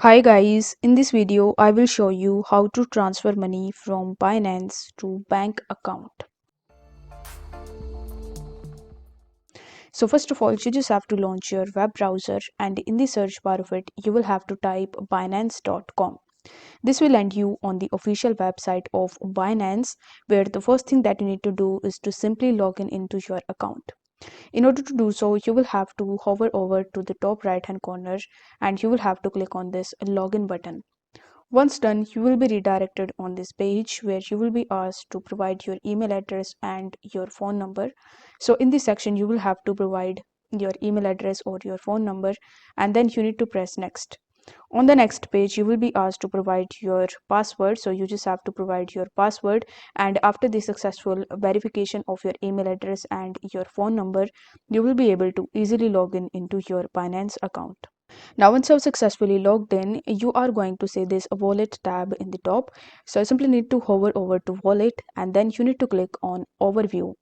Hi guys, in this video I will show you how to transfer money from Binance to bank account. So first of all, you just have to launch your web browser and in the search bar of it you will have to type binance.com. This will land you on the official website of Binance, where the first thing that you need to do is to simply log in into your account. In order to do so, you will have to hover over to the top right hand corner and you will have to click on this login button. Once done, you will be redirected on this page where you will be asked to provide your email address and your phone number. So in this section, you will have to provide your email address or your phone number, and then you need to press next. On the next page, you will be asked to provide your password. So you just have to provide your password, and after the successful verification of your email address and your phone number, you will be able to easily log in into your Binance account. Now, once you've successfully logged in, you are going to see this wallet tab in the top. So I simply need to hover over to wallet and then you need to click on overview.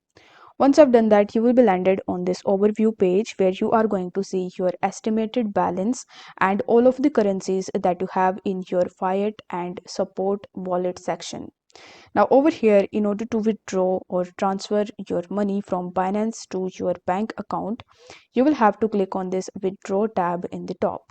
Once I've done that, you will be landed on this overview page where you are going to see your estimated balance and all of the currencies that you have in your fiat and support wallet section. Now over here, in order to withdraw or transfer your money from Binance to your bank account, you will have to click on this withdraw tab in the top.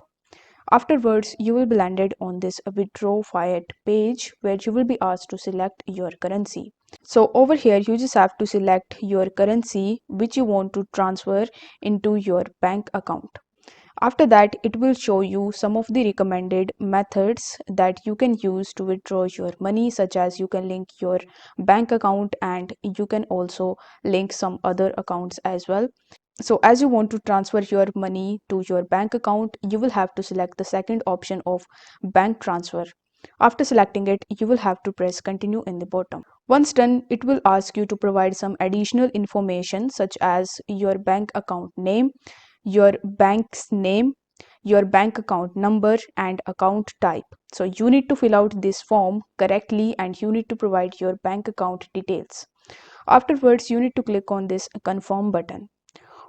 Afterwards, you will be landed on this withdraw fiat page where you will be asked to select your currency. So over here, you just have to select your currency which you want to transfer into your bank account. After that, it will show you some of the recommended methods that you can use to withdraw your money, such as you can link your bank account and you can also link some other accounts as well. So as you want to transfer your money to your bank account, you will have to select the second option of bank transfer. After selecting it, you will have to press continue in the bottom. Once done, it will ask you to provide some additional information such as your bank account name, your bank's name, your bank account number and account type. So you need to fill out this form correctly and you need to provide your bank account details. Afterwards, you need to click on this confirm button.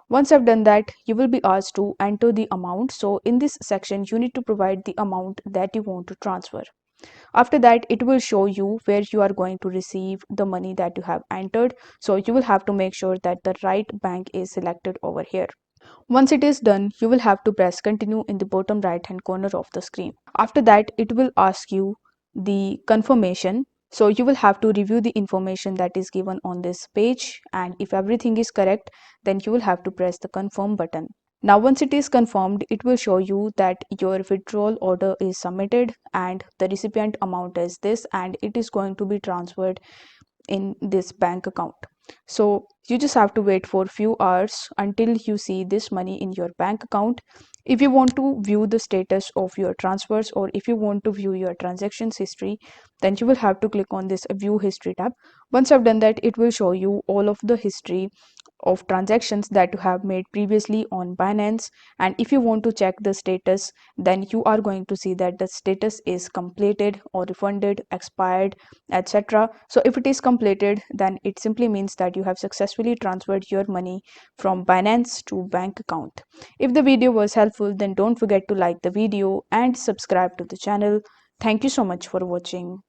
Once I've done that, you will be asked to enter the amount. So in this section, you need to provide the amount that you want to transfer. After that, it will show you where you are going to receive the money that you have entered. So you will have to make sure that the right bank is selected over here. Once it is done, you will have to press continue in the bottom right hand corner of the screen. After that, it will ask you the confirmation. So you will have to review the information that is given on this page, and if everything is correct, then you will have to press the confirm button. Now once it is confirmed, it will show you that your withdrawal order is submitted and the recipient amount is this and it is going to be transferred in this bank account. So you just have to wait for few hours until you see this money in your bank account. If you want to view the status of your transfers or if you want to view your transactions history, then you will have to click on this view history tab. Once I've done that, it will show you all of the history of transactions that you have made previously on Binance. And if you want to check the status, then you are going to see that the status is completed or refunded, expired, etc. So if it is completed, then it simply means that you have successfully transferred your money from Binance to bank account. If the video was helpful, then don't forget to like the video and subscribe to the channel. Thank you so much for watching.